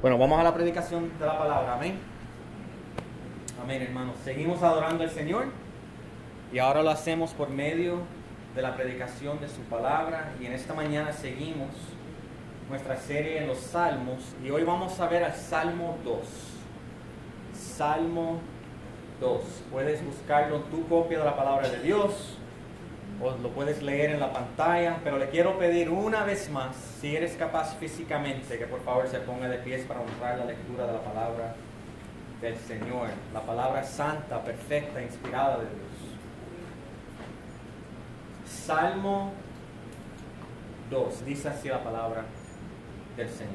Bueno, vamos a la predicación de la palabra, amén. Amén, hermanos. Seguimos adorando al Señor y ahora lo hacemos por medio de la predicación de su palabra. Y en esta mañana seguimos nuestra serie en los Salmos y hoy vamos a ver al Salmo 2. Salmo 2. Puedes buscarlo en tu copia de la palabra de Dios o lo puedes leer en la pantalla, pero le quiero pedir una vez más, si eres capaz físicamente, que por favor se ponga de pies para honrar la lectura de la palabra del Señor, la palabra santa, perfecta, inspirada de Dios. Salmo 2, dice así la palabra del Señor.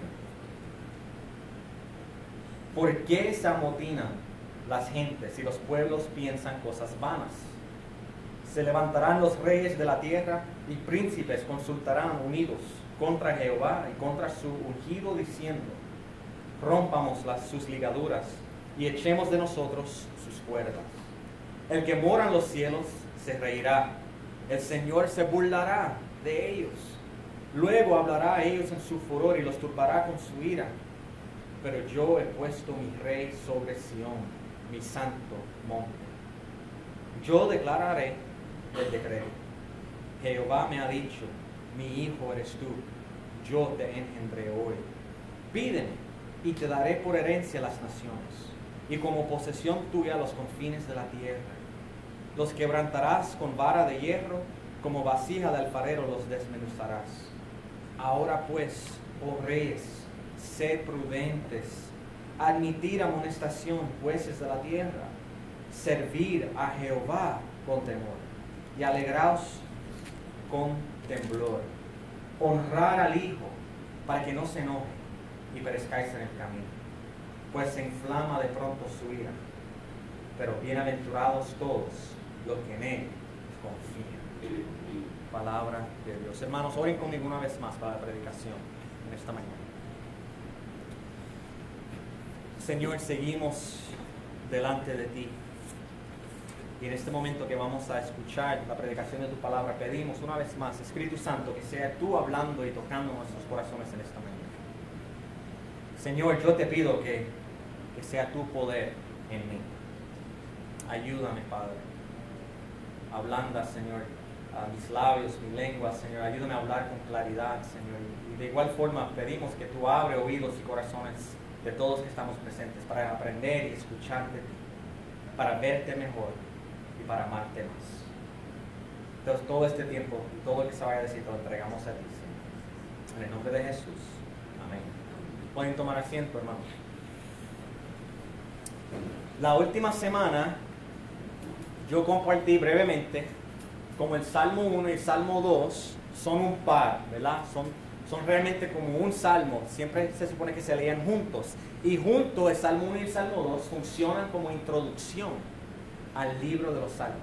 ¿Por qué se amotinan las gentes y los pueblos piensan cosas vanas? Se levantarán los reyes de la tierra y príncipes consultarán unidos contra Jehová y contra su ungido, diciendo: rompamos sus ligaduras y echemos de nosotros sus cuerdas. El que mora en los cielos se reirá, el Señor se burlará de ellos. Luego hablará a ellos en su furor y los turbará con su ira. Pero yo he puesto mi rey sobre Sión, mi santo monte. Yo declararé el decreto. Jehová me ha dicho: mi hijo eres tú, yo te engendré hoy. Pídeme y te daré por herencia las naciones, y como posesión tuya los confines de la tierra. Los quebrantarás con vara de hierro, como vasija de alfarero los desmenuzarás. Ahora pues, oh reyes, sed prudentes, admitid amonestación, jueces de la tierra, servir a Jehová con temor y alegraos con temblor. Honrar al Hijo para que no se enoje y perezcáis en el camino, pues se inflama de pronto su ira. Pero bienaventurados todos los que en Él confían. Palabra de Dios. Hermanos, oren conmigo una vez más para la predicación en esta mañana. Señor, seguimos delante de ti. Y en este momento que vamos a escuchar la predicación de tu palabra, pedimos una vez más, Espíritu Santo, que sea tú hablando y tocando nuestros corazones en esta mañana. Señor, yo te pido que sea tu poder en mí. Ayúdame, Padre. Ablanda, Señor, a mis labios, mi lengua, Señor. Ayúdame a hablar con claridad, Señor. Y de igual forma pedimos que tú abres oídos y corazones de todos que estamos presentes para aprender y escucharte de ti, para verte mejor y para amarte más. Entonces todo este tiempo y todo lo que se vaya a decir te lo entregamos a ti, Señor. En el nombre de Jesús. Amén. Pueden tomar asiento, hermanos. La última semana yo compartí brevemente como el Salmo 1 y el Salmo 2 son un par, ¿verdad? Son realmente como un salmo. Siempre se supone que se leían juntos. Y juntos el Salmo 1 y el Salmo 2 funcionan como introducción al libro de los Salmos.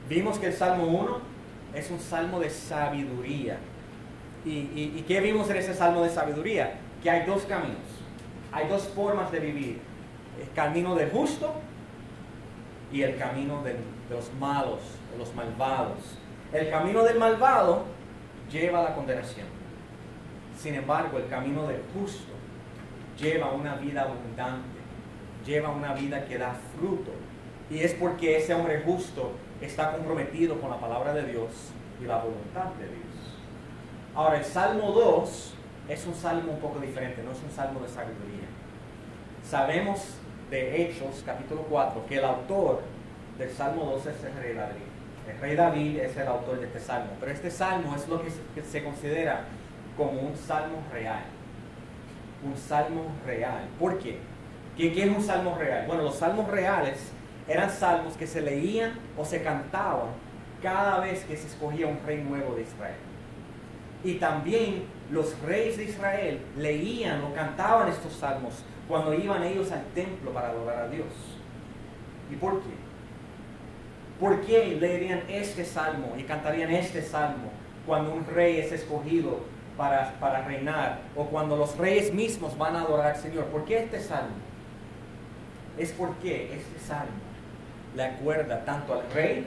Vimos que el Salmo 1 es un salmo de sabiduría. ¿Y qué vimos en ese salmo de sabiduría? Que hay dos caminos, hay dos formas de vivir: el camino del justo y el camino de los malos, de los malvados. El camino del malvado lleva a la condenación. Sin embargo, el camino del justo lleva una vida abundante, lleva una vida que da fruto. Y es porque ese hombre justo está comprometido con la palabra de Dios y la voluntad de Dios. Ahora, el Salmo 2 es un salmo un poco diferente, no es un salmo de sabiduría. Sabemos de Hechos, capítulo 4, que el autor del Salmo 2 es el rey David. El rey David es el autor de este salmo, pero este salmo es lo que se considera como un salmo real. Un salmo real. ¿Por qué? ¿Qué es un salmo real? Bueno, los salmos reales eran salmos que se leían o se cantaban cada vez que se escogía un rey nuevo de Israel. Y también los reyes de Israel leían o cantaban estos salmos cuando iban ellos al templo para adorar a Dios. ¿Y por qué? ¿Por qué leerían este salmo y cantarían este salmo cuando un rey es escogido para reinar, o cuando los reyes mismos van a adorar al Señor? ¿Por qué este salmo? Es porque este salmo le acuerda tanto al rey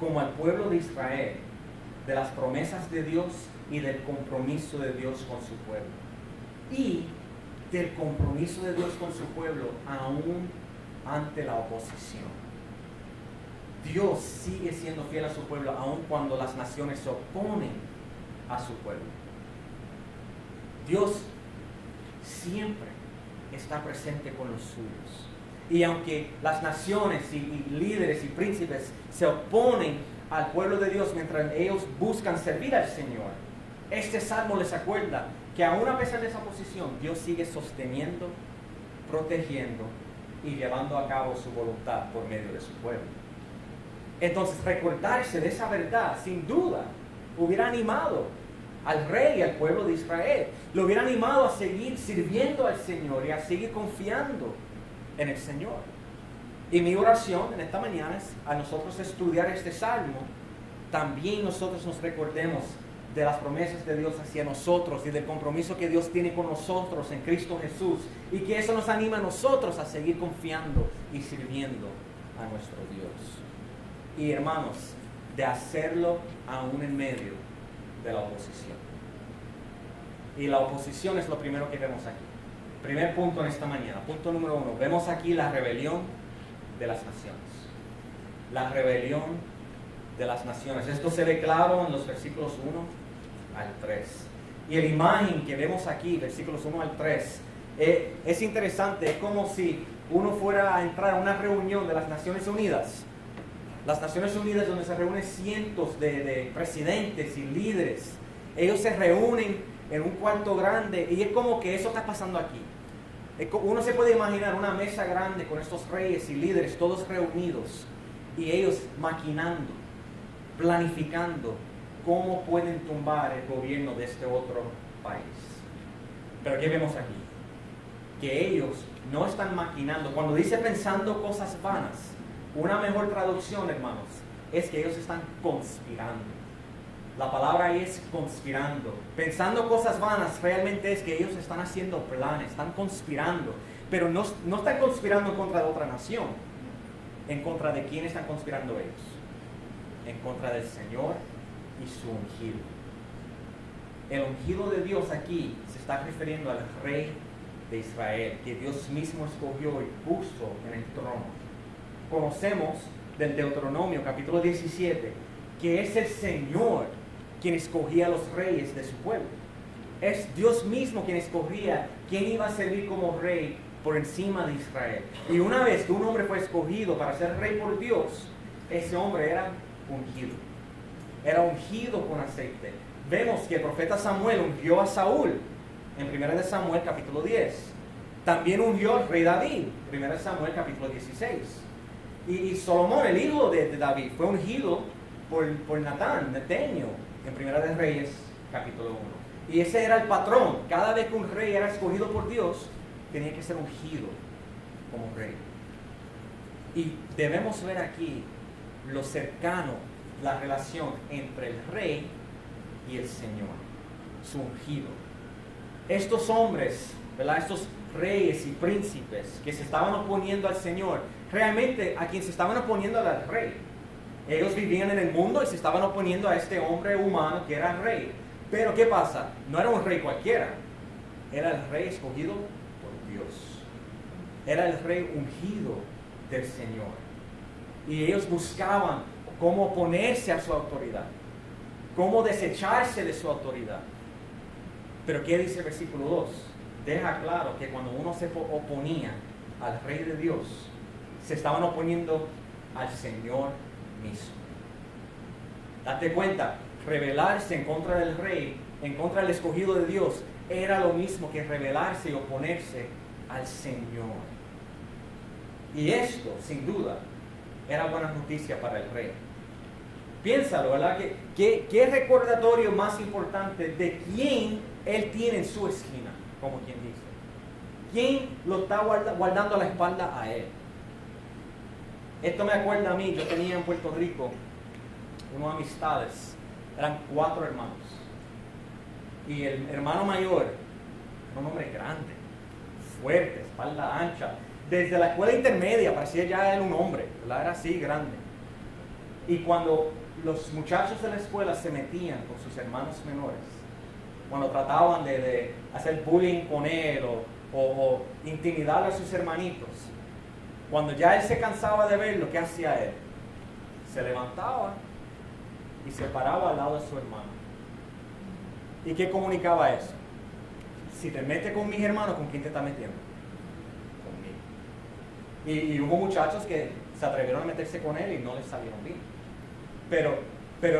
como al pueblo de Israel de las promesas de Dios y del compromiso de Dios con su pueblo. Y del compromiso de Dios con su pueblo aún ante la oposición. Dios sigue siendo fiel a su pueblo aun cuando las naciones se oponen a su pueblo. Dios siempre está presente con los suyos. Y aunque las naciones y líderes y príncipes se oponen al pueblo de Dios mientras ellos buscan servir al Señor, este salmo les acuerda que aún a pesar de esa oposición, Dios sigue sosteniendo, protegiendo y llevando a cabo su voluntad por medio de su pueblo. Entonces, recordarse de esa verdad, sin duda, hubiera animado al rey y al pueblo de Israel. Lo hubiera animado a seguir sirviendo al Señor y a seguir confiando en el Señor. Y mi oración en esta mañana es a nosotros estudiar este salmo, también nosotros nos recordemos de las promesas de Dios hacia nosotros y del compromiso que Dios tiene con nosotros en Cristo Jesús, y que eso nos anima a nosotros a seguir confiando y sirviendo a nuestro Dios. Y hermanos, de hacerlo aún en medio de la oposición. Y la oposición es lo primero que vemos aquí. Primer punto en esta mañana, punto número 1. Vemos aquí la rebelión de las naciones. La rebelión de las naciones. Esto se ve claro en los versículos 1 al 3. Y la imagen que vemos aquí, versículos 1 al 3, es interesante. Es como si uno fuera a entrar a una reunión de las Naciones Unidas. Las Naciones Unidas, donde se reúnen cientos de presidentes y líderes. Ellos se reúnen en un cuarto grande y es como que eso está pasando aquí. Uno se puede imaginar una mesa grande con estos reyes y líderes todos reunidos y ellos maquinando, planificando cómo pueden tumbar el gobierno de este otro país. Pero ¿qué vemos aquí? Que ellos no están maquinando. Cuando dice pensando cosas vanas, una mejor traducción, hermanos, es que ellos están conspirando. La palabra ahí es conspirando. Pensando cosas vanas realmente es que ellos están haciendo planes, están conspirando. Pero no están conspirando en contra de otra nación. ¿En contra de quién están conspirando ellos? En contra del Señor y su ungido. El ungido de Dios aquí se está refiriendo al rey de Israel, que Dios mismo escogió y puso en el trono. Conocemos del Deuteronomio capítulo 17 que es el Señor quien escogía a los reyes de su pueblo. Es Dios mismo quien escogía quién iba a servir como rey por encima de Israel. Y una vez que un hombre fue escogido para ser rey por Dios, ese hombre era ungido. Era ungido con aceite. Vemos que el profeta Samuel ungió a Saúl en 1 Samuel capítulo 10. También ungió al rey David, 1 Samuel capítulo 16. Y Salomón, el hijo de David, fue ungido por Natanio, en 1 de Reyes, capítulo 1. Y ese era el patrón. Cada vez que un rey era escogido por Dios, tenía que ser ungido como rey. Y debemos ver aquí lo cercano, la relación entre el rey y el Señor, su ungido. Estos hombres, ¿verdad? Estos reyes y príncipes que se estaban oponiendo al Señor, realmente a quien se estaban oponiendo era al rey. Ellos vivían en el mundo y se estaban oponiendo a este hombre humano que era el rey. Pero ¿qué pasa? No era un rey cualquiera. Era el rey escogido por Dios. Era el rey ungido del Señor. Y ellos buscaban cómo oponerse a su autoridad, cómo desecharse de su autoridad. Pero ¿qué dice el versículo 2? Deja claro que cuando uno se oponía al rey de Dios, se estaban oponiendo al Señor mismo. Date cuenta, rebelarse en contra del rey, en contra del escogido de Dios, era lo mismo que rebelarse y oponerse al Señor. Y esto, sin duda, era buena noticia para el rey. Piénsalo, ¿verdad? ¿Qué recordatorio más importante de quién él tiene en su esquina, como quien dice? ¿Quién lo está guardando la espalda a él? Esto me acuerda a mí. Yo tenía en Puerto Rico unas amistades. Eran 4 hermanos. Y el hermano mayor era un hombre grande, fuerte, espalda ancha. Desde la escuela intermedia parecía ya él un hombre, ¿verdad? Era así, grande. Y cuando los muchachos de la escuela se metían con sus hermanos menores, cuando trataban de hacer bullying con él o intimidar a sus hermanitos, cuando ya él se cansaba de verlo, ¿qué hacía él? Se levantaba y se paraba al lado de su hermano. ¿Y qué comunicaba eso? Si te metes con mis hermanos, ¿con quién te estás metiendo? Conmigo. Y hubo muchachos que se atrevieron a meterse con él y no les salieron bien. Pero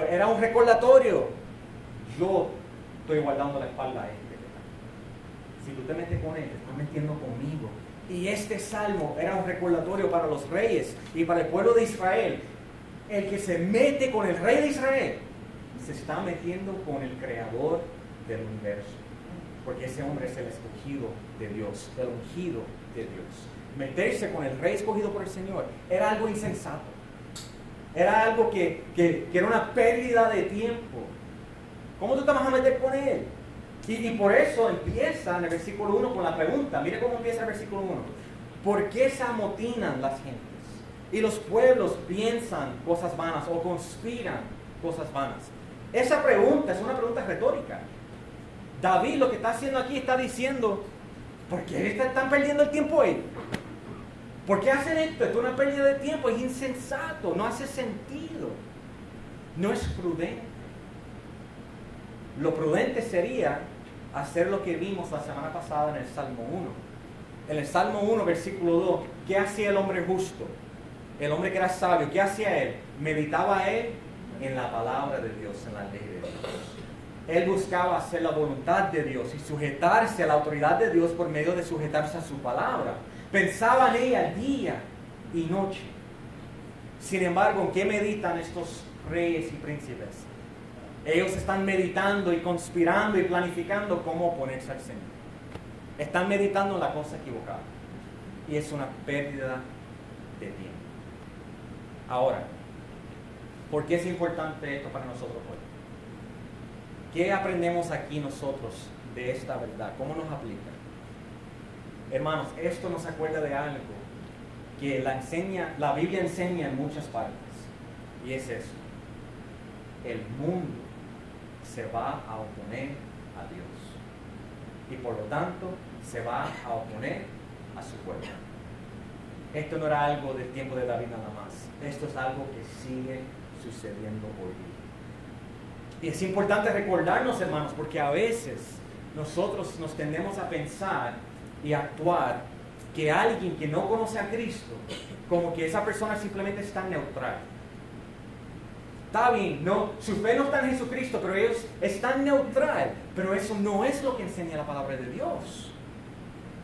era un recordatorio. Yo estoy guardando la espalda a este. Si tú te metes con él, te estás metiendo conmigo. Y este salmo era un recordatorio para los reyes y para el pueblo de Israel. El que se mete con el rey de Israel se está metiendo con el creador del universo. Porque ese hombre es el escogido de Dios, el ungido de Dios. Meterse con el rey escogido por el Señor era algo insensato. Era algo que era una pérdida de tiempo. ¿Cómo tú te vas a meter con él? Y por eso empieza en el versículo 1 con la pregunta. Mire cómo empieza el versículo 1. ¿Por qué se amotinan las gentes? Y los pueblos piensan cosas vanas o conspiran cosas vanas. Esa pregunta es una pregunta retórica. David lo que está haciendo aquí está diciendo, ¿por qué están perdiendo el tiempo ahí? ¿Por qué hacen esto? Esto es una pérdida de tiempo, es insensato, no hace sentido, no es prudente. Lo prudente sería hacer lo que vimos la semana pasada en el Salmo 1. En el Salmo 1, versículo 2, ¿qué hacía el hombre justo? El hombre que era sabio, ¿qué hacía él? Meditaba él en la palabra de Dios, en la ley de Dios. Él buscaba hacer la voluntad de Dios y sujetarse a la autoridad de Dios por medio de sujetarse a su palabra. Pensaba en ella día y noche. Sin embargo, ¿en qué meditan estos reyes y príncipes? Ellos están meditando y conspirando y planificando cómo oponerse al Señor. Están meditando en la cosa equivocada. Y es una pérdida de tiempo. Ahora, ¿por qué es importante esto para nosotros hoy? ¿Qué aprendemos aquí nosotros de esta verdad? ¿Cómo nos aplica? Hermanos, esto nos acuerda de algo que la Biblia enseña en muchas partes. Y es eso. El mundo se va a oponer a Dios. Y por lo tanto, se va a oponer a su pueblo. Esto no era algo del tiempo de David nada más. Esto es algo que sigue sucediendo hoy día. Y es importante recordarnos, hermanos, porque a veces nosotros nos tendemos a pensar y actuar que alguien que no conoce a Cristo, como que esa persona simplemente está neutral. Está bien, no, su fe no está en Jesucristo, pero ellos están neutral. Pero eso no es lo que enseña la palabra de Dios.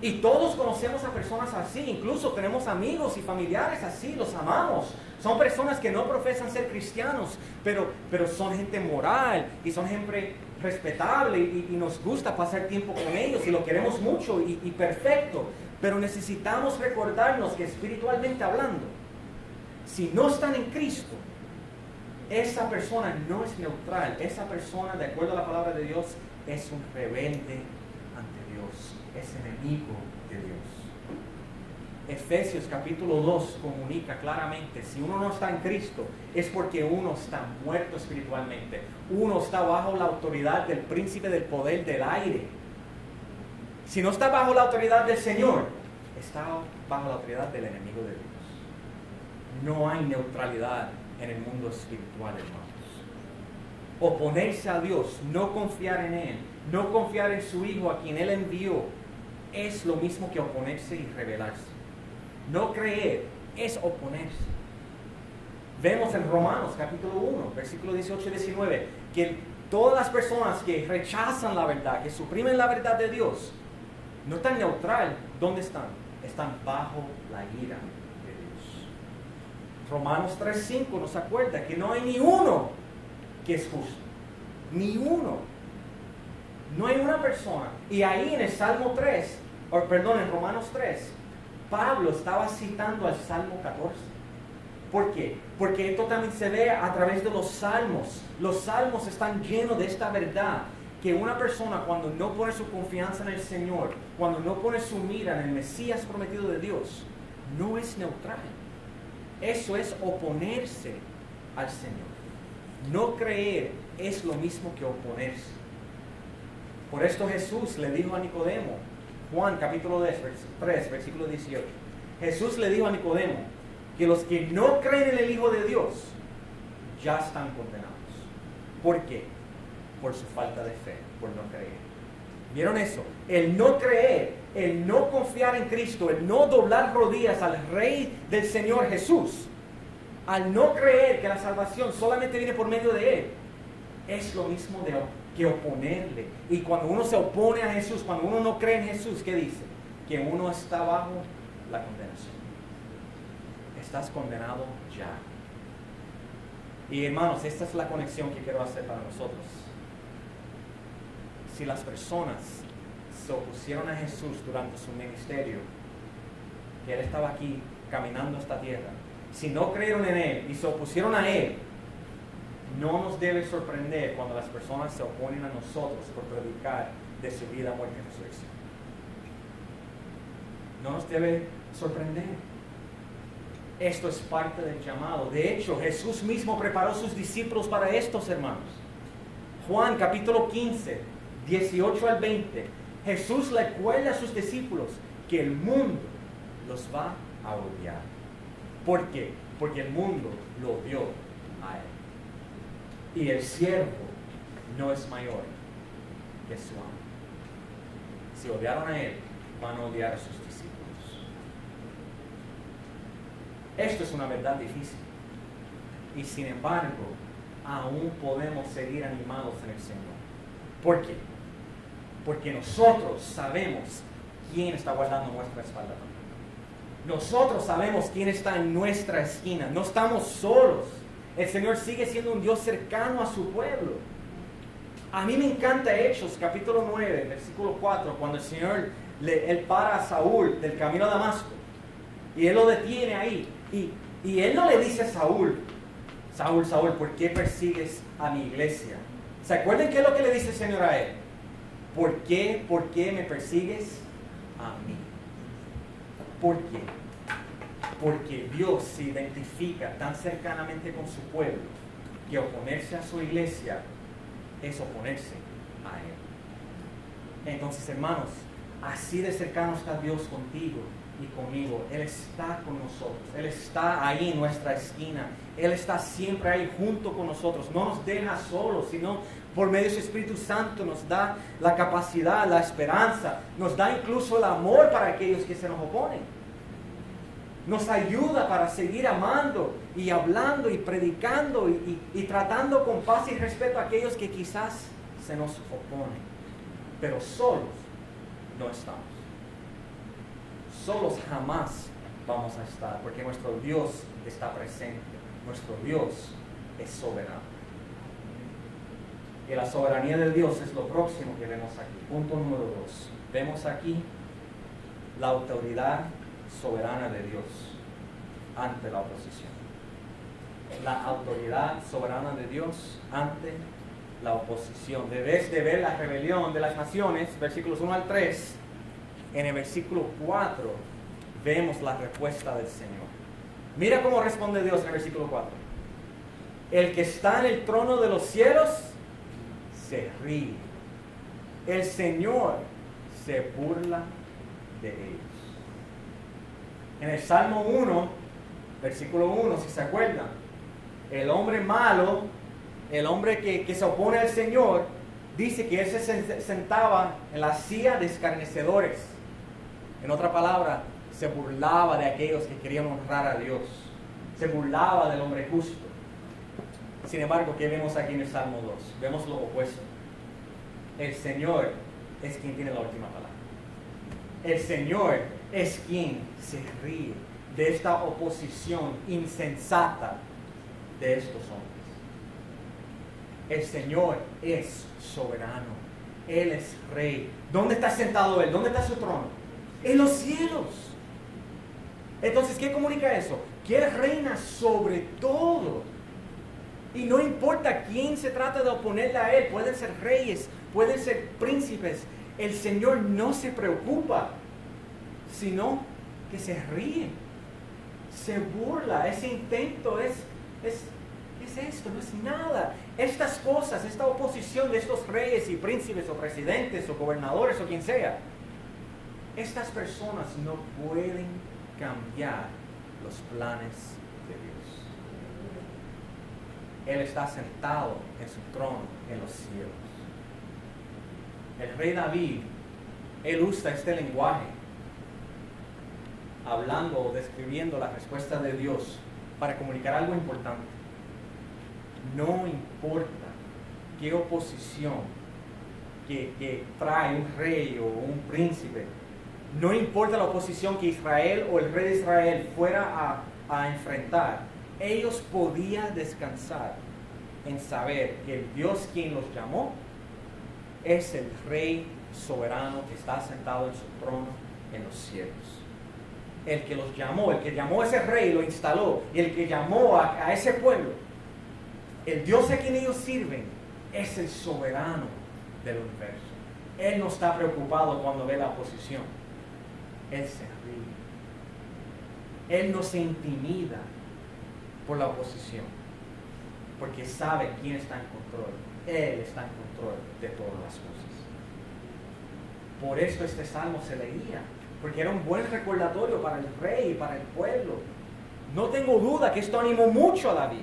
Y todos conocemos a personas así, incluso tenemos amigos y familiares así, los amamos. Son personas que no profesan ser cristianos, pero son gente moral y son gente respetable y nos gusta pasar tiempo con ellos y lo queremos mucho y perfecto. Pero necesitamos recordarnos que espiritualmente hablando, si no están en Cristo, esa persona no es neutral. Esa persona, de acuerdo a la palabra de Dios, es un rebelde ante Dios. Es enemigo de Dios. Efesios capítulo 2 comunica claramente, si uno no está en Cristo, es porque uno está muerto espiritualmente. Uno está bajo la autoridad del príncipe del poder del aire. Si no está bajo la autoridad del Señor, está bajo la autoridad del enemigo de Dios. No hay neutralidad en el mundo espiritual, hermanos. Oponerse a Dios, no confiar en Él, no confiar en su Hijo a quien Él envió, es lo mismo que oponerse y rebelarse. No creer es oponerse. Vemos en Romanos capítulo 1, versículo 18 y 19, que todas las personas que rechazan la verdad, que suprimen la verdad de Dios, no están neutral. ¿Dónde están? Están bajo la ira de Dios. Romanos 3:5 nos acuerda que no hay ni uno que es justo. Ni uno. No hay una persona. Y ahí en el Salmo 3, en Romanos 3, Pablo estaba citando al Salmo 14. ¿Por qué? Porque esto también se ve a través de los salmos. Los salmos están llenos de esta verdad, que una persona cuando no pone su confianza en el Señor, cuando no pone su mira en el Mesías prometido de Dios, no es neutral. Eso es oponerse al Señor. No creer es lo mismo que oponerse. Por esto Jesús le dijo a Nicodemo, Juan capítulo 3, versículo 18. Jesús le dijo a Nicodemo que los que no creen en el Hijo de Dios ya están condenados. ¿Por qué? Por su falta de fe, por no creer. ¿Vieron eso? El no creer, el no confiar en Cristo, el no doblar rodillas al Rey del Señor Jesús, al no creer que la salvación solamente viene por medio de Él, es lo mismo que oponerle. Y cuando uno se opone a Jesús, cuando uno no cree en Jesús, ¿qué dice? Que uno está bajo la condenación. Estás condenado ya. Y hermanos, esta es la conexión que quiero hacer para nosotros. Si las personas se opusieron a Jesús durante su ministerio, que Él estaba aquí caminando esta tierra, si no creyeron en Él y se opusieron a Él, no nos debe sorprender cuando las personas se oponen a nosotros por predicar de su vida, muerte y resurrección. No nos debe sorprender. Esto es parte del llamado. De hecho, Jesús mismo preparó a sus discípulos para estos, hermanos. Juan capítulo 15, 18 al 20. Jesús le recuerda a sus discípulos que el mundo los va a odiar. ¿Por qué? Porque el mundo lo odió a Él. Y el siervo no es mayor que su amo. Si odiaron a Él, van a odiar a sus discípulos. Esto es una verdad difícil. Y sin embargo, aún podemos seguir animados en el Señor. ¿Por qué? Porque nosotros sabemos quién está guardando nuestra espalda. Nosotros sabemos quién está en nuestra esquina. No estamos solos. El Señor sigue siendo un Dios cercano a su pueblo. A mí me encanta Hechos, capítulo 9, versículo 4, cuando el Señor él para a Saúl del camino a Damasco. Y Él lo detiene ahí. Y Él no le dice a Saúl, Saúl, Saúl, ¿por qué persigues a mi iglesia? ¿Se acuerdan qué es lo que le dice el Señor a él? ¿Por qué me persigues a mí? ¿Por qué? Porque Dios se identifica tan cercanamente con su pueblo que oponerse a su iglesia es oponerse a Él. Entonces, hermanos, así de cercano está Dios contigo y conmigo. Él está con nosotros. Él está ahí en nuestra esquina. Él está siempre ahí junto con nosotros. No nos deja solos, sino por medio de su Espíritu Santo nos da la capacidad, la esperanza. Nos da incluso el amor para aquellos que se nos oponen. Nos ayuda para seguir amando y hablando y predicando y tratando con paz y respeto a aquellos que quizás se nos oponen. Pero solos no estamos. Solos jamás vamos a estar, porque nuestro Dios está presente. Nuestro Dios es soberano. Y la soberanía de Dios es lo próximo que vemos aquí. Punto número 2. Vemos aquí la autoridad soberana de Dios ante la oposición. La autoridad soberana de Dios ante la oposición. Debes de ver la rebelión de las naciones, versículos 1 al 3. En el versículo 4 vemos la respuesta del Señor. Mira cómo responde Dios en el versículo 4. El que está en el trono de los cielos se ríe. El Señor se burla de ellos. En el Salmo 1, versículo 1, si se acuerdan, el hombre malo, el hombre que se opone al Señor, dice que él se sentaba en la silla de escarnecedores. En otra palabra, se burlaba de aquellos que querían honrar a Dios. Se burlaba del hombre justo. Sin embargo, ¿qué vemos aquí en el Salmo 2? Vemos lo opuesto. El Señor es quien tiene la última palabra. El Señor es quien se ríe de esta oposición insensata de estos hombres. El Señor es soberano. Él es rey. ¿Dónde está sentado Él? ¿Dónde está su trono? En los cielos. Entonces, ¿qué comunica eso? Que Él reina sobre todo. Y no importa quién se trata de oponerle a Él. Pueden ser reyes, pueden ser príncipes. El Señor no se preocupa, sino que se ríe, se burla. Ese intento es esto, no es nada. Estas cosas, esta oposición de estos reyes y príncipes o presidentes o gobernadores o quien sea, Estas personas no pueden cambiar los planes de Dios. Él está sentado en su trono en los cielos. El rey David, él usa este lenguaje, hablando o describiendo la respuesta de Dios para comunicar algo importante. No importa qué oposición que trae un rey o un príncipe, no importa la oposición que Israel o el rey de Israel fuera a enfrentar, ellos podían descansar en saber que el Dios quien los llamó es el rey soberano que está sentado en su trono en los cielos. El que los llamó, el que llamó a ese rey, lo instaló, y el que llamó a ese pueblo, el Dios a quien ellos sirven, es el soberano del universo. Él no está preocupado cuando ve la oposición. Él se ríe. Él no se intimida por la oposición, porque sabe quién está en control. Él está en control de todas las cosas. Por eso este salmo se leía, porque era un buen recordatorio para el rey y para el pueblo. No tengo duda que esto animó mucho a David.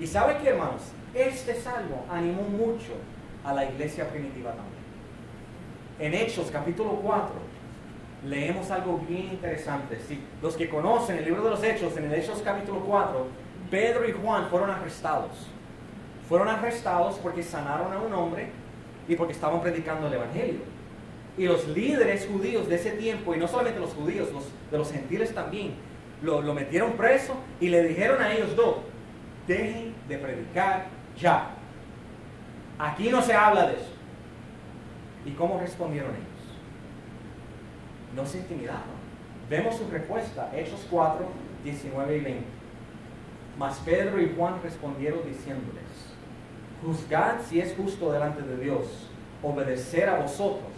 ¿Y sabe qué, hermanos? Este salmo animó mucho a la iglesia primitiva también. En Hechos capítulo 4 leemos algo bien interesante. Si los que conocen el libro de los Hechos, en el Hechos capítulo 4, Pedro y Juan fueron arrestados. Fueron arrestados porque sanaron a un hombre y porque estaban predicando el evangelio. Y los líderes judíos de ese tiempo, y no solamente los judíos, de los gentiles también, lo metieron preso y le dijeron a ellos dos: dejen de predicar ya. Aquí no se habla de eso. ¿Y cómo respondieron ellos? No se intimidaron. Vemos su respuesta, Hechos 4, 19 y 20. Mas Pedro y Juan respondieron diciéndoles: juzgad si es justo delante de Dios obedecer a vosotros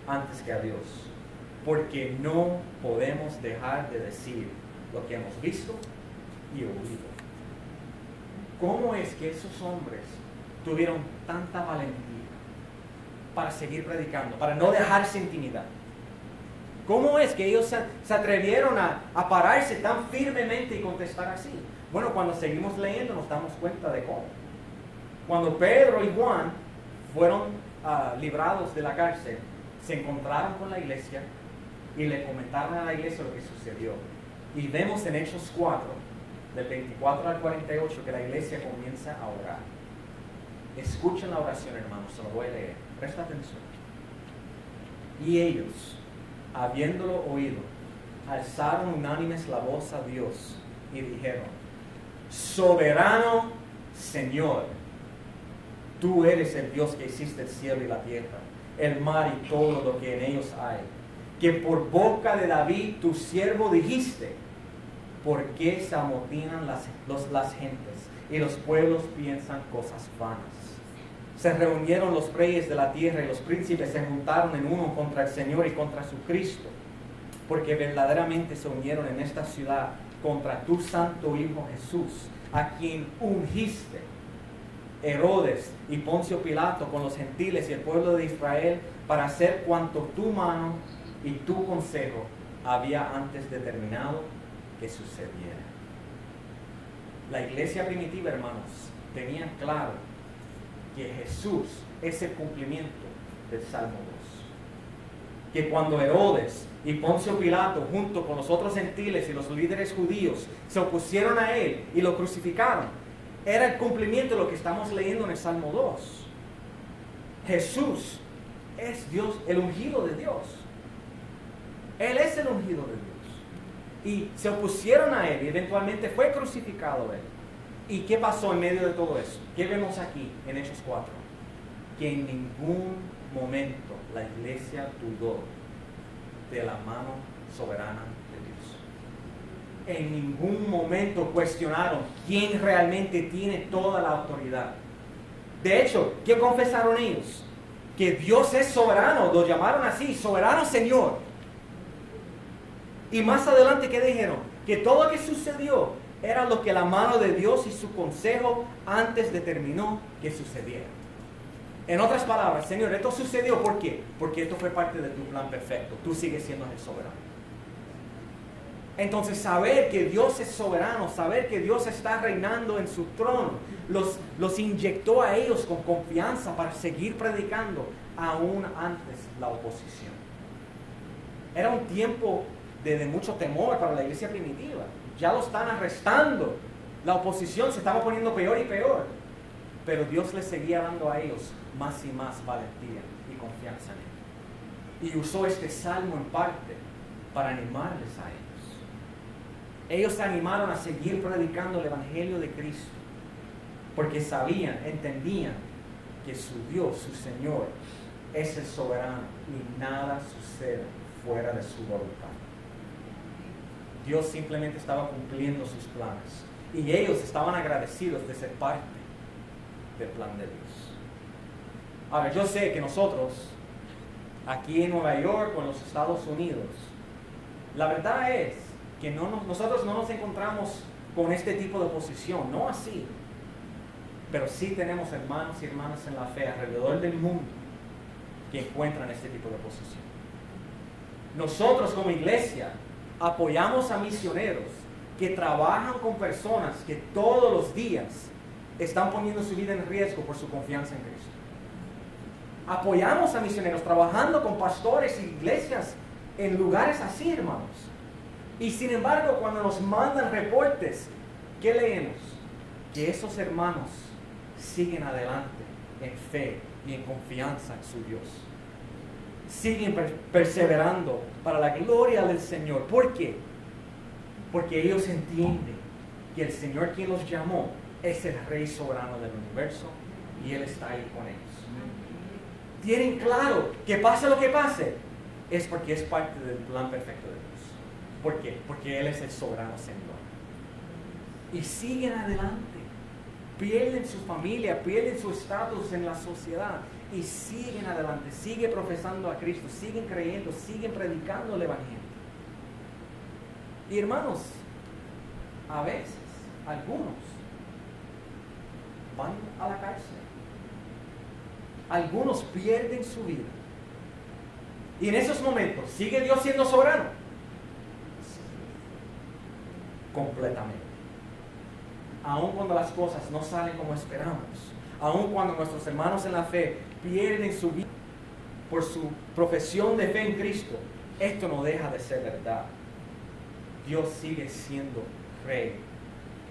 antes que a Dios, porque no podemos dejar de decir lo que hemos visto y oído. ¿Cómo es que esos hombres tuvieron tanta valentía para seguir predicando, para no dejarse intimidar? ¿Cómo es que ellos se atrevieron a pararse tan firmemente y contestar así? Bueno, cuando seguimos leyendo nos damos cuenta de cómo. Cuando Pedro y Juan fueron librados de la cárcel, se encontraron con la iglesia y le comentaron a la iglesia lo que sucedió. Y vemos en Hechos 4, del 24 al 48, que la iglesia comienza a orar. Escuchen la oración, hermanos, se lo voy a leer. Presta atención. Y ellos, habiéndolo oído, alzaron unánimes la voz a Dios y dijeron: soberano Señor, tú eres el Dios que hiciste el cielo y la tierra, el mar y todo lo que en ellos hay, que por boca de David tu siervo dijiste: ¿por qué se amotinan las gentes y los pueblos piensan cosas vanas? Se reunieron los reyes de la tierra y los príncipes se juntaron en uno contra el Señor y contra su Cristo, porque verdaderamente se unieron en esta ciudad contra tu santo Hijo Jesús, a quien ungiste. Herodes y Poncio Pilato con los gentiles y el pueblo de Israel para hacer cuanto tu mano y tu consejo había antes determinado que sucediera. La iglesia primitiva, hermanos, tenía claro que Jesús es el cumplimiento del Salmo 2. Que cuando Herodes y Poncio Pilato, junto con los otros gentiles y los líderes judíos, se opusieron a él y lo crucificaron, era el cumplimiento de lo que estamos leyendo en el Salmo 2. Jesús es Dios, el ungido de Dios. Él es el ungido de Dios. Y se opusieron a él y eventualmente fue crucificado él. ¿Y qué pasó en medio de todo eso? ¿Qué vemos aquí en Hechos 4? Que en ningún momento la iglesia dudó de la mano soberana de Dios. En ningún momento cuestionaron quién realmente tiene toda la autoridad. De hecho, ¿qué confesaron ellos? Que Dios es soberano, lo llamaron así, soberano Señor. Y más adelante, ¿qué dijeron? Que todo lo que sucedió era lo que la mano de Dios y su consejo antes determinó que sucediera. En otras palabras, Señor, esto sucedió, ¿por qué? Porque esto fue parte de tu plan perfecto. Tú sigues siendo el soberano. Entonces, saber que Dios es soberano, saber que Dios está reinando en su trono, los inyectó a ellos con confianza para seguir predicando aún antes la oposición. Era un tiempo de mucho temor para la iglesia primitiva. Ya lo están arrestando. La oposición se estaba poniendo peor y peor. Pero Dios les seguía dando a ellos más y más valentía y confianza en Él. Y usó este salmo en parte para animarles a ellos. Ellos se animaron a seguir predicando el Evangelio de Cristo. Porque sabían, entendían que su Dios, su Señor, es el soberano y nada sucede fuera de su voluntad. Dios simplemente estaba cumpliendo sus planes. Y ellos estaban agradecidos de ser parte del plan de Dios. Ahora, yo sé que nosotros, aquí en Nueva York o en los Estados Unidos, la verdad es que nosotros no nos encontramos con este tipo de oposición, no así. Pero sí tenemos hermanos y hermanas en la fe alrededor del mundo que encuentran este tipo de oposición. Nosotros como iglesia apoyamos a misioneros que trabajan con personas que todos los días están poniendo su vida en riesgo por su confianza en Cristo. Apoyamos a misioneros trabajando con pastores y iglesias en lugares así, hermanos. Y sin embargo, cuando nos mandan reportes, ¿qué leemos? Que esos hermanos siguen adelante en fe y en confianza en su Dios. Siguen perseverando para la gloria del Señor. ¿Por qué? Porque ellos entienden que el Señor quien los llamó es el Rey soberano del universo y Él está ahí con ellos. Tienen claro que pase lo que pase, es porque es parte del plan perfecto de Dios. ¿Por qué? Porque Él es el soberano Señor. Y siguen adelante. Pierden su familia, pierden su estatus en la sociedad y siguen adelante, siguen profesando a Cristo, siguen creyendo, siguen predicando el Evangelio. Y hermanos, a veces, algunos van a la cárcel. Algunos pierden su vida. Y en esos momentos, ¿sigue Dios siendo soberano? Sí. Completamente. Aun cuando las cosas no salen como esperamos, aun cuando nuestros hermanos en la fe pierden su vida por su profesión de fe en Cristo, esto no deja de ser verdad. Dios sigue siendo Rey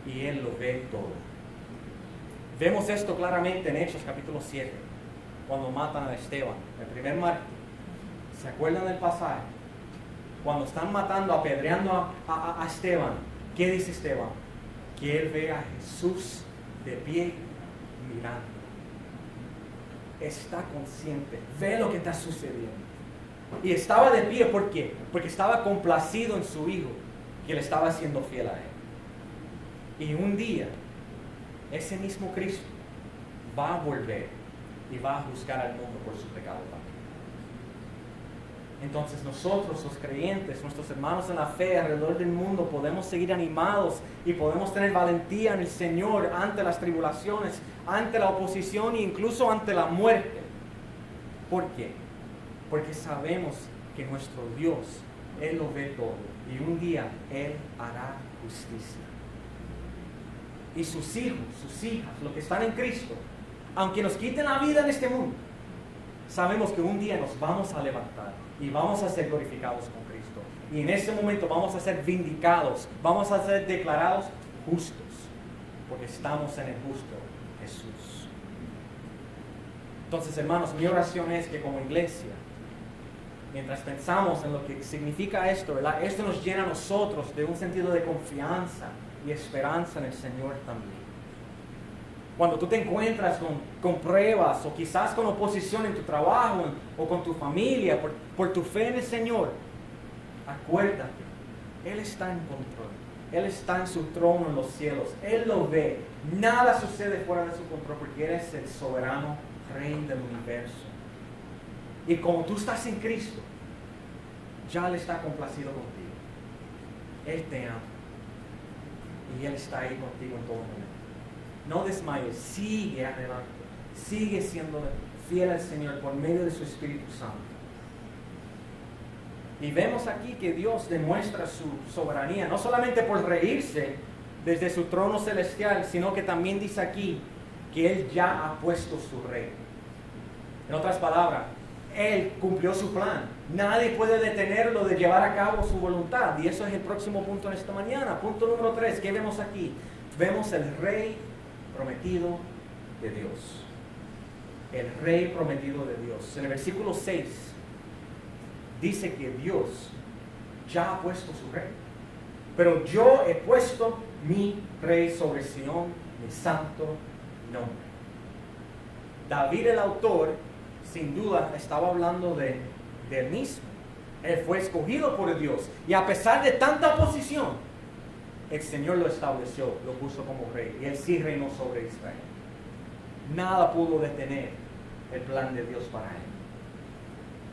y Él lo ve todo. Vemos esto claramente en Hechos capítulo 7, cuando matan a Esteban, el primer mártir. ¿Se acuerdan del pasaje? Cuando están matando, apedreando a Esteban, ¿qué dice Esteban? Que él ve a Jesús de pie mirando. Está consciente, ve lo que está sucediendo. Y estaba de pie, ¿por qué? Porque estaba complacido en su Hijo, que le estaba siendo fiel a Él. Y un día, ese mismo Cristo va a volver y va a juzgar al mundo por su pecado también. Entonces nosotros, los creyentes, nuestros hermanos en la fe alrededor del mundo, podemos seguir animados y podemos tener valentía en el Señor ante las tribulaciones, ante la oposición e incluso ante la muerte. ¿Por qué? Porque sabemos que nuestro Dios, Él lo ve todo y un día Él hará justicia. Y sus hijos, sus hijas, los que están en Cristo, aunque nos quiten la vida en este mundo, sabemos que un día nos vamos a levantar y vamos a ser glorificados con Cristo. Y en ese momento vamos a ser vindicados, vamos a ser declarados justos, porque estamos en el justo Jesús. Entonces, hermanos, mi oración es que como iglesia, mientras pensamos en lo que significa esto, ¿verdad? Esto nos llena a nosotros de un sentido de confianza y esperanza en el Señor también. Cuando tú te encuentras con pruebas o quizás con oposición en tu trabajo o con tu familia por tu fe en el Señor, acuérdate, Él está en control. Él está en su trono en los cielos. Él lo ve. Nada sucede fuera de su control porque Él es el soberano Rey del universo. Y como tú estás en Cristo, ya Él está complacido contigo. Él te ama. Y Él está ahí contigo en todo momento. No desmayes, sigue adelante. sigue siendo fiel al Señor por medio de su Espíritu Santo. Y vemos aquí que Dios demuestra su soberanía, no solamente por reírse desde su trono celestial, sino que también dice aquí que Él ya ha puesto su rey. En otras palabras, Él cumplió su plan. Nadie puede detenerlo de llevar a cabo su voluntad. Y eso es el próximo punto en esta mañana. Punto número 3. ¿Qué vemos aquí? Vemos el rey prometido de Dios. El rey prometido de Dios. En el versículo 6 dice que Dios ya ha puesto su rey. Pero yo he puesto mi rey sobre Sión, mi santo nombre. David, el autor, sin duda estaba hablando de él mismo. Él fue escogido por Dios. Y a pesar de tanta oposición, el Señor lo estableció, lo puso como rey. Y Él sí reinó sobre Israel. Nada pudo detener el plan de Dios para Él.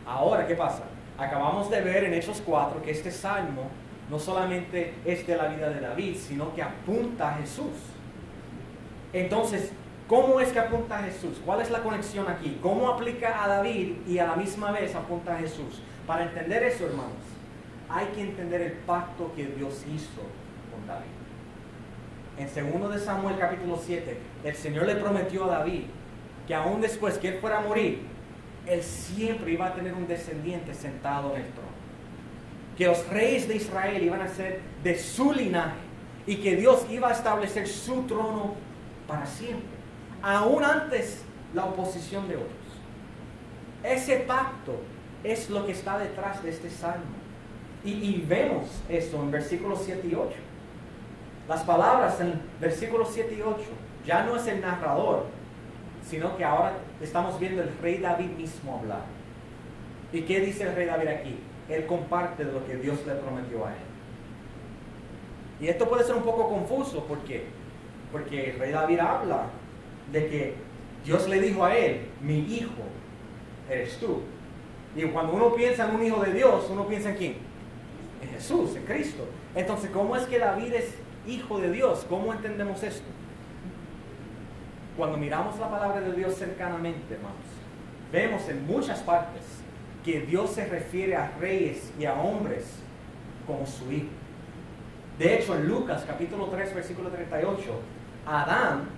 Ahora, ¿qué pasa? Acabamos de ver en Hechos 4 que este salmo no solamente es de la vida de David, sino que apunta a Jesús. Entonces, ¿cómo es que apunta a Jesús? ¿Cuál es la conexión aquí? ¿Cómo aplica a David y a la misma vez apunta a Jesús? Para entender eso, hermanos, hay que entender el pacto que Dios hizo con David. En 2 de Samuel capítulo 7, el Señor le prometió a David que aún después que él fuera a morir, él siempre iba a tener un descendiente sentado en el trono. Que los reyes de Israel iban a ser de su linaje y que Dios iba a establecer su trono para siempre, aún antes la oposición de otros. Ese pacto es lo que está detrás de este salmo. Y vemos eso en versículos 7 y 8. Las palabras en versículos 7 y 8 ya no es el narrador, sino que ahora estamos viendo el rey David mismo hablar. ¿Y qué dice el rey David aquí? Él comparte de lo que Dios le prometió a él. Y esto puede ser un poco confuso. ¿Por qué? Porque el rey David habla de que Dios le dijo a él, mi hijo eres tú. Y cuando uno piensa en un hijo de Dios, uno piensa en quién? En Jesús, en Cristo. Entonces, ¿cómo es que David es hijo de Dios? ¿Cómo entendemos esto? Cuando miramos la palabra de Dios cercanamente, hermanos, vemos en muchas partes que Dios se refiere a reyes y a hombres como su hijo. De hecho, en Lucas capítulo 3, versículo 38, Adán,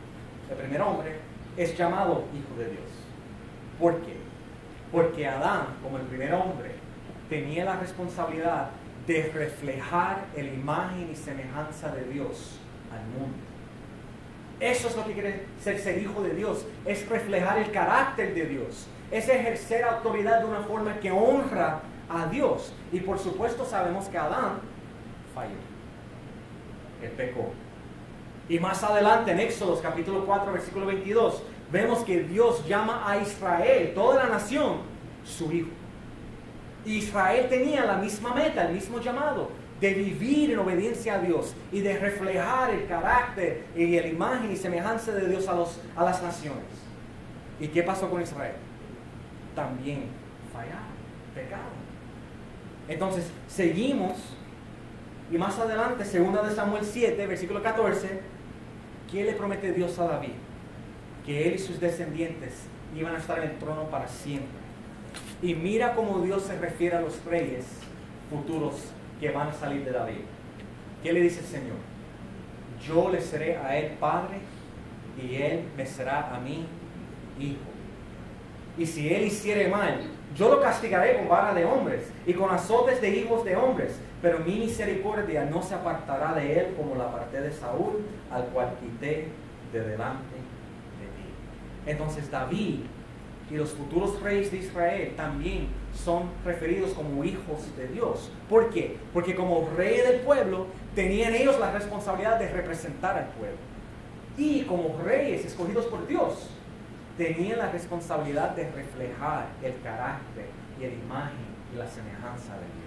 el primer hombre, es llamado hijo de Dios. ¿Por qué? Porque Adán, como el primer hombre, tenía la responsabilidad de reflejar la imagen y semejanza de Dios al mundo. Eso es lo que quiere ser hijo de Dios, es reflejar el carácter de Dios, es ejercer autoridad de una forma que honra a Dios. Y por supuesto sabemos que Adán falló, él pecó. Y más adelante en Éxodo capítulo 4 versículo 22 vemos que Dios llama a Israel, toda la nación, su hijo. Israel tenía la misma meta, el mismo llamado, de vivir en obediencia a Dios y de reflejar el carácter y la imagen y semejanza de Dios a las naciones. ¿Y qué pasó con Israel? También fallaron, pecaron. Entonces, seguimos, y más adelante, 2 de Samuel 7, versículo 14, ¿qué le promete Dios a David? Que él y sus descendientes iban a estar en el trono para siempre. Y mira cómo Dios se refiere a los reyes futuros que van a salir de David. ¿Qué le dice el Señor? Yo le seré a él padre y él me será a mí hijo. Y si él hiciere mal, yo lo castigaré con vara de hombres y con azotes de hijos de hombres, pero mi misericordia no se apartará de él como la aparté de Saúl, al cual quité de delante de ti. Entonces David y los futuros reyes de Israel también son referidos como hijos de Dios. ¿Por qué? Porque como rey del pueblo, tenían ellos la responsabilidad de representar al pueblo. Y como reyes escogidos por Dios, tenían la responsabilidad de reflejar el carácter y la imagen y la semejanza de Dios.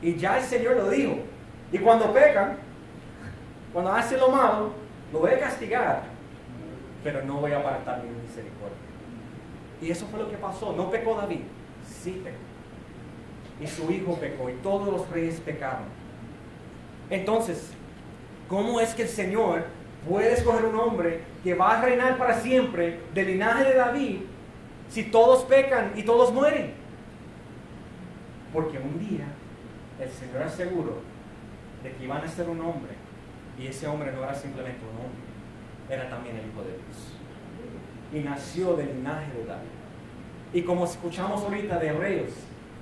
Y ya el Señor lo dijo. Y cuando pecan, cuando hacen lo malo, lo voy a castigar, pero no voy a apartar mi misericordia. Y eso fue lo que pasó. No pecó David, sí pecó. Y su hijo pecó, y todos los reyes pecaron. Entonces, ¿cómo es que el Señor puede escoger un hombre que va a reinar para siempre del linaje de David si todos pecan y todos mueren? Porque un día el Señor aseguró de que iban a ser un hombre, y ese hombre no era simplemente un hombre, era también el Hijo de Dios. Y nació del linaje de David. Y como escuchamos ahorita de Hebreos,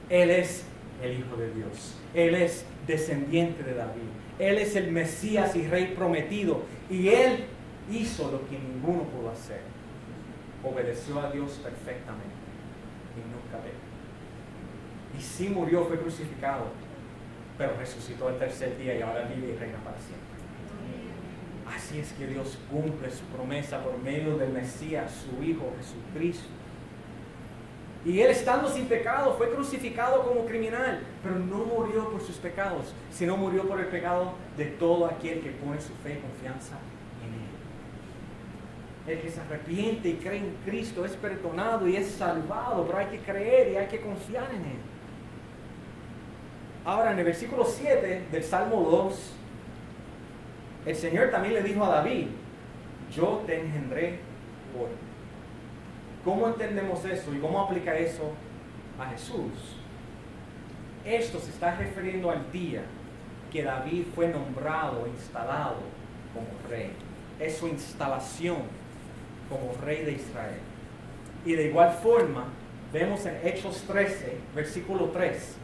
Él es el Hijo de Dios. Él es descendiente de David. Él es el Mesías y Rey prometido. Y Él hizo lo que ninguno pudo hacer. Obedeció a Dios perfectamente y nunca pecó. Y sí murió, fue crucificado, pero resucitó el tercer día y ahora vive y reina para siempre. Así es que Dios cumple su promesa por medio del Mesías, su Hijo Jesucristo. Y Él, estando sin pecado, fue crucificado como criminal, pero no murió por sus pecados, sino murió por el pecado de todo aquel que pone su fe y confianza en Él. El que se arrepiente y cree en Cristo es perdonado y es salvado, pero hay que creer y hay que confiar en Él. Ahora, en el versículo 7 del Salmo 2, el Señor también le dijo a David: yo te engendré hoy. ¿Cómo entendemos eso y cómo aplica eso a Jesús? Esto se está refiriendo al día que David fue nombrado, instalado como rey. Es su instalación como rey de Israel. Y de igual forma, vemos en Hechos 13, versículo 3,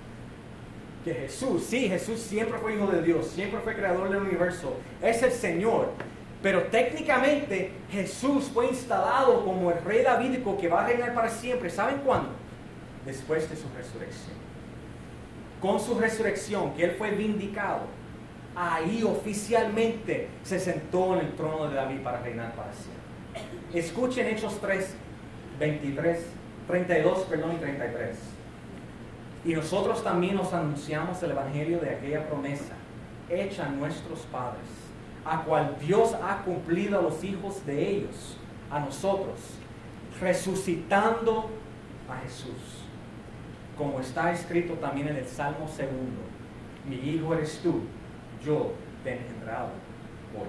que Jesús siempre fue hijo de Dios, siempre fue creador del universo, es el Señor. Pero técnicamente Jesús fue instalado como el rey davídico que va a reinar para siempre. ¿Saben cuándo? Después de su resurrección. Con su resurrección, que Él fue vindicado, ahí oficialmente se sentó en el trono de David para reinar para siempre. Escuchen Hechos 3, 32 y 33. Y nosotros también os anunciamos el evangelio de aquella promesa hecha a nuestros padres, a cual Dios ha cumplido a los hijos de ellos, a nosotros, resucitando a Jesús, como está escrito también en el Salmo 2: mi hijo eres tú, yo te he engendrado hoy.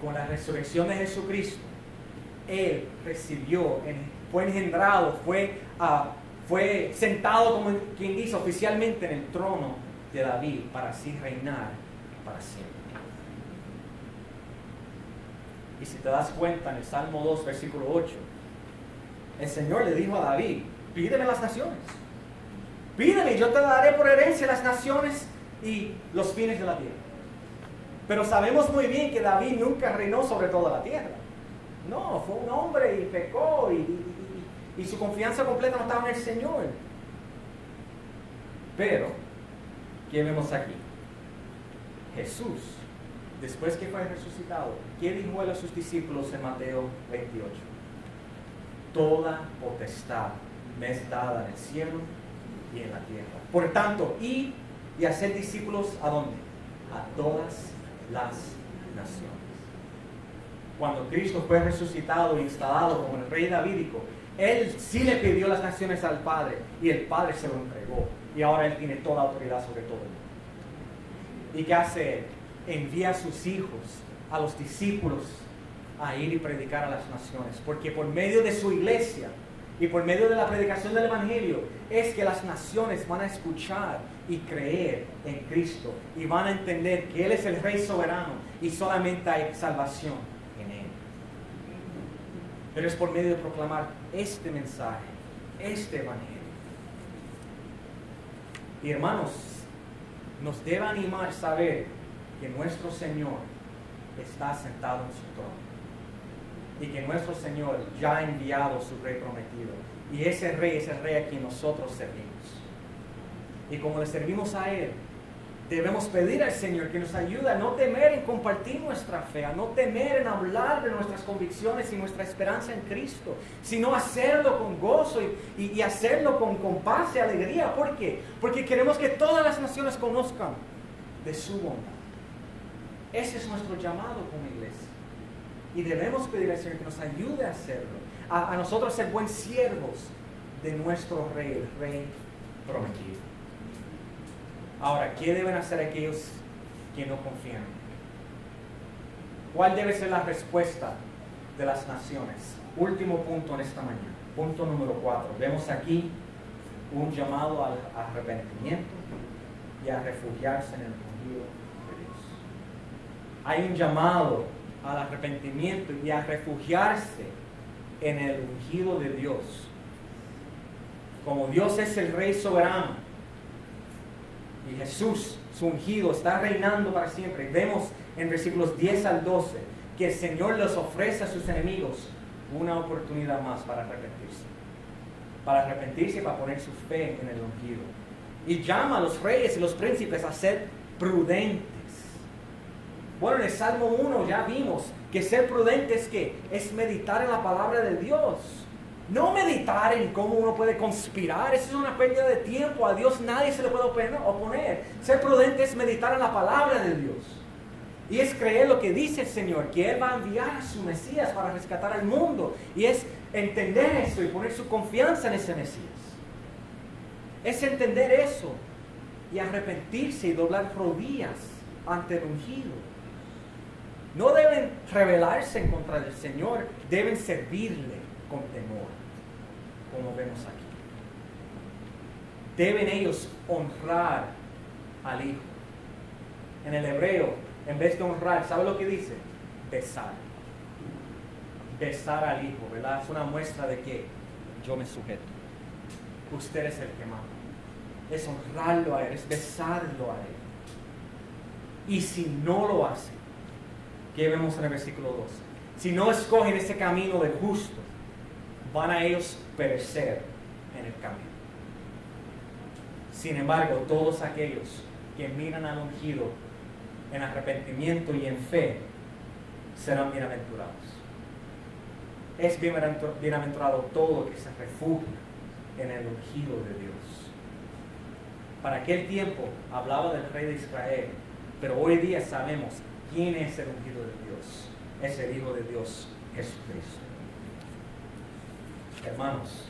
Con la resurrección de Jesucristo, Él fue engendrado, fue sentado, como quien dice, oficialmente en el trono de David, para así reinar para siempre. Y si te das cuenta, en el Salmo 2, versículo 8, el Señor le dijo a David: pídeme las naciones. Pídeme, yo te daré por herencia las naciones y los fines de la tierra. Pero sabemos muy bien que David nunca reinó sobre toda la tierra. No, fue un hombre y pecó y su confianza completa no estaba en el Señor. Pero, ¿qué vemos aquí? Jesús, después que fue resucitado, ¿qué dijo Él a sus discípulos en Mateo 28? Toda potestad me es dada en el cielo y en la tierra. Por tanto, id y hacer discípulos, ¿a dónde? A todas las naciones. Cuando Cristo fue resucitado e instalado como el rey davídico, Él sí le pidió las naciones al Padre y el Padre se lo entregó. Y ahora Él tiene toda autoridad sobre todo el mundo. ¿Y qué hace Él? Envía a sus hijos, a los discípulos, a ir y predicar a las naciones. Porque por medio de su iglesia y por medio de la predicación del Evangelio es que las naciones van a escuchar y creer en Cristo. Y van a entender que Él es el Rey soberano y solamente hay salvación en Él. Pero es por medio de proclamar este mensaje, este Evangelio. Y hermanos, nos debe animar saber que nuestro Señor está sentado en su trono y que nuestro Señor ya ha enviado a su Rey prometido, y ese Rey es el Rey a quien nosotros servimos. Y como le servimos a Él, debemos pedir al Señor que nos ayude a no temer en compartir nuestra fe, a no temer en hablar de nuestras convicciones y nuestra esperanza en Cristo, sino hacerlo con gozo y hacerlo con paz y alegría. ¿Por qué? Porque queremos que todas las naciones conozcan de su bondad. Ese es nuestro llamado como iglesia. Y debemos pedir al Señor que nos ayude a hacerlo, a nosotros ser buen siervos de nuestro Rey, el Rey prometido. Ahora, ¿qué deben hacer aquellos que no confían? ¿Cuál debe ser la respuesta de las naciones? Último punto en esta mañana. Punto número 4. Vemos aquí un llamado al arrepentimiento y a refugiarse en el ungido de Dios. Hay un llamado al arrepentimiento y a refugiarse en el ungido de Dios. Como Dios es el Rey soberano y Jesús, su ungido, está reinando para siempre. Vemos en versículos 10 al 12 que el Señor les ofrece a sus enemigos una oportunidad más para arrepentirse. Para arrepentirse y para poner su fe en el ungido. Y llama a los reyes y los príncipes a ser prudentes. Bueno, en el Salmo 1 ya vimos que ser prudente es ¿qué? Es meditar en la palabra de Dios. No meditar en cómo uno puede conspirar. Eso es una pérdida de tiempo. A Dios nadie se le puede oponer. Ser prudente es meditar en la palabra de Dios. Y es creer lo que dice el Señor, que Él va a enviar a su Mesías para rescatar al mundo. Y es entender eso y poner su confianza en ese Mesías. Es entender eso y arrepentirse y doblar rodillas ante el ungido. No deben rebelarse en contra del Señor, deben servirle con temor, como vemos aquí. Deben ellos honrar al Hijo. En el hebreo, en vez de honrar, ¿sabe lo que dice? Besar. Besar al Hijo, ¿verdad? Es una muestra de que yo me sujeto. Usted es el que manda. Es honrarlo a Él, es besarlo a Él. Y si no lo hace, ¿qué vemos en el versículo 12? Si no escogen ese camino del justo, van a ellos perecer en el camino. Sin embargo, todos aquellos que miran al ungido en arrepentimiento y en fe serán bienaventurados. Es bienaventurado todo el que se refugia en el ungido de Dios. Para aquel tiempo hablaba del Rey de Israel, pero hoy día sabemos quién es el ungido de Dios. Es el Hijo de Dios, Jesucristo. Hermanos,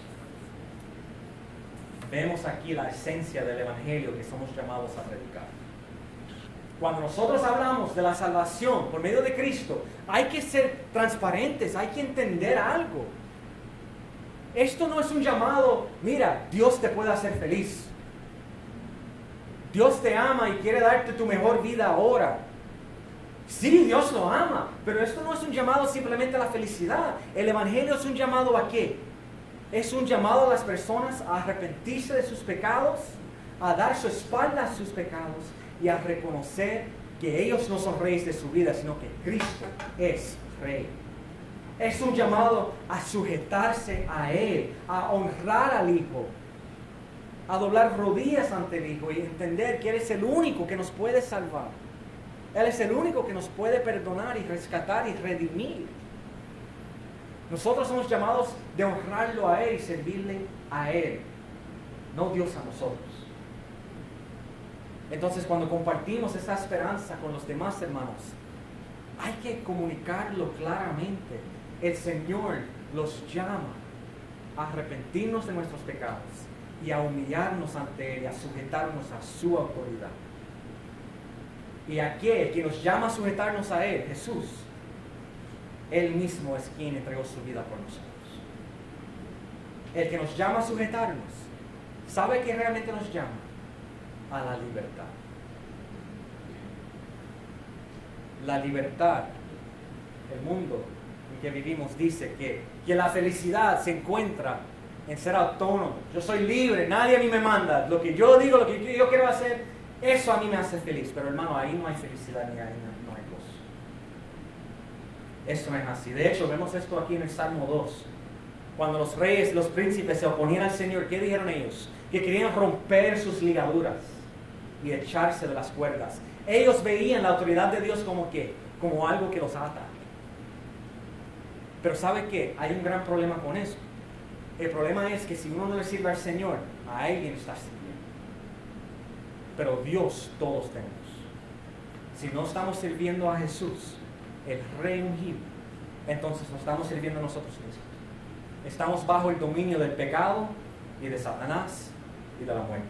vemos aquí la esencia del Evangelio que somos llamados a predicar. Cuando nosotros hablamos de la salvación por medio de Cristo, hay que ser transparentes, hay que entender algo. Esto no es un llamado, mira, Dios te puede hacer feliz. Dios te ama y quiere darte tu mejor vida ahora. Sí, Dios lo ama, pero esto no es un llamado simplemente a la felicidad. El Evangelio es un llamado ¿a qué? Es un llamado a las personas a arrepentirse de sus pecados, a dar su espalda a sus pecados y a reconocer que ellos no son reyes de su vida, sino que Cristo es Rey. Es un llamado a sujetarse a Él, a honrar al Hijo, a doblar rodillas ante el Hijo y entender que Él es el único que nos puede salvar. Él es el único que nos puede perdonar y rescatar y redimir. Nosotros somos llamados de honrarlo a Él y servirle a Él, no Dios a nosotros. Entonces, cuando compartimos esa esperanza con los demás hermanos, hay que comunicarlo claramente. El Señor los llama a arrepentirnos de nuestros pecados y a humillarnos ante Él y a sujetarnos a su autoridad. Y aquel que nos llama a sujetarnos a Él, Jesús, Él mismo es quien entregó su vida por nosotros. El que nos llama a sujetarnos, ¿sabe qué realmente nos llama? A la libertad. La libertad, el mundo en que vivimos dice que la felicidad se encuentra en ser autónomo. Yo soy libre, nadie a mí me manda. Lo que yo digo, lo que yo quiero hacer, eso a mí me hace feliz. Pero hermano, ahí no hay felicidad ni ahí no hay gozo. Eso no es así. De hecho, vemos esto aquí en el Salmo 2. Cuando los reyes, los príncipes se oponían al Señor, ¿qué dijeron ellos? Que querían romper sus ligaduras y echarse de las cuerdas. Ellos veían la autoridad de Dios como ¿qué? Como algo que los ata. Pero ¿sabe qué? Hay un gran problema con eso. El problema es que si uno no le sirve al Señor, a alguien está sirviendo. Pero Dios todos tenemos. Si no estamos sirviendo a Jesús, el Rey ungido, entonces nos estamos sirviendo a nosotros mismos. Estamos bajo el dominio del pecado y de Satanás y de la muerte.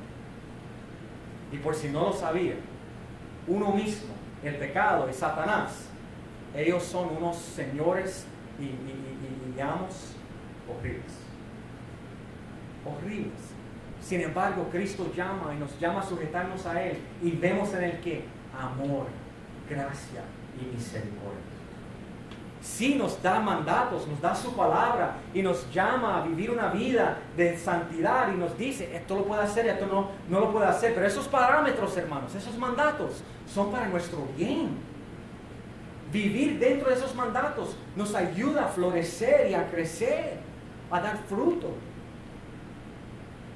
Y por si no lo sabía, uno mismo, el pecado y Satanás, Ellos son unos señores y amos horribles. Horribles. Sin embargo, Cristo llama y nos llama a sujetarnos a Él. Y vemos en Él que amor, gracia y misericordia. Sí nos da mandatos, nos da su palabra y nos llama a vivir una vida de santidad y nos dice, esto lo puede hacer, esto no lo puede hacer. Pero esos parámetros, hermanos, esos mandatos son para nuestro bien. Vivir dentro de esos mandatos nos ayuda a florecer y a crecer, a dar fruto.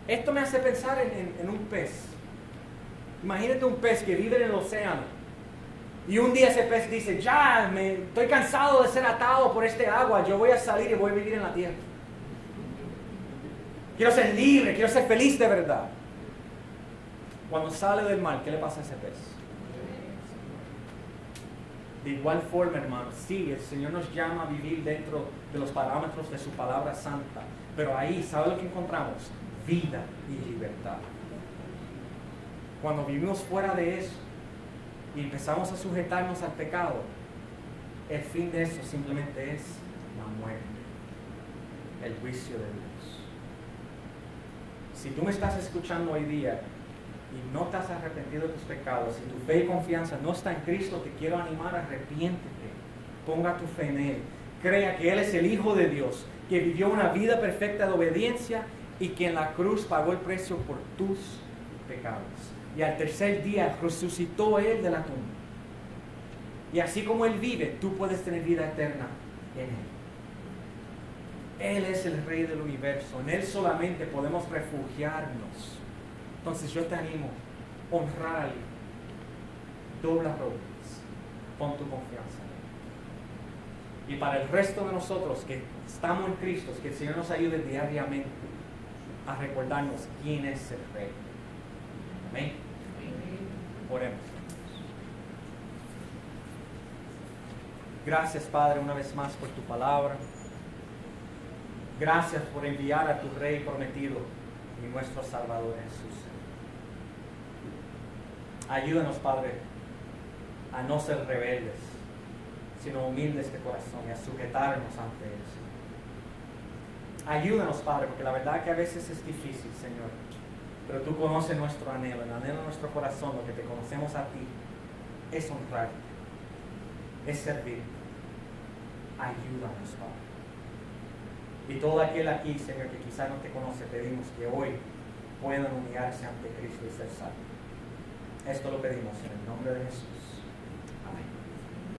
Esto me hace pensar en un pez. Imagínate un pez que vive en el océano. Y un día ese pez dice, ya, estoy cansado de ser atado por este agua, yo voy a salir y voy a vivir en la tierra. Quiero ser libre, quiero ser feliz de verdad. Cuando sale del mar, ¿qué le pasa a ese pez? De igual forma, hermanos, sí, el Señor nos llama a vivir dentro de los parámetros de su palabra santa. Pero ahí, ¿sabe lo que encontramos? Vida y libertad. Cuando vivimos fuera de eso, y empezamos a sujetarnos al pecado, el fin de eso simplemente es la muerte, el juicio de Dios. Si tú me estás escuchando hoy día y no te has arrepentido de tus pecados, si tu fe y confianza no está en Cristo, te quiero animar, arrepiéntete, ponga tu fe en Él, crea que Él es el Hijo de Dios, que vivió una vida perfecta de obediencia y que en la cruz pagó el precio por tus pecados. Y al tercer día resucitó Él de la tumba. Y así como Él vive, tú puedes tener vida eterna en Él. Él es el Rey del universo. En Él solamente podemos refugiarnos. Entonces yo te animo a honrarle. Dobla rodillas. Pon tu confianza en Él. Y para el resto de nosotros que estamos en Cristo, que el Señor nos ayude diariamente a recordarnos quién es el Rey. Amén. Oremos. Gracias, Padre, una vez más por tu palabra. Gracias por enviar a tu Rey prometido y nuestro Salvador Jesús. Ayúdanos, Padre, a no ser rebeldes, sino humildes de corazón y a sujetarnos ante Él. Ayúdanos, Padre, porque la verdad que a veces es difícil, Señor. Pero tú conoces nuestro anhelo, el anhelo de nuestro corazón, lo que te conocemos a ti, es honrarte, es servir. Ayúdanos, Padre. Y todo aquel aquí, Señor, que quizás no te conoce, pedimos que hoy puedan humillarse ante Cristo y ser salvos. Esto lo pedimos en el nombre de Jesús.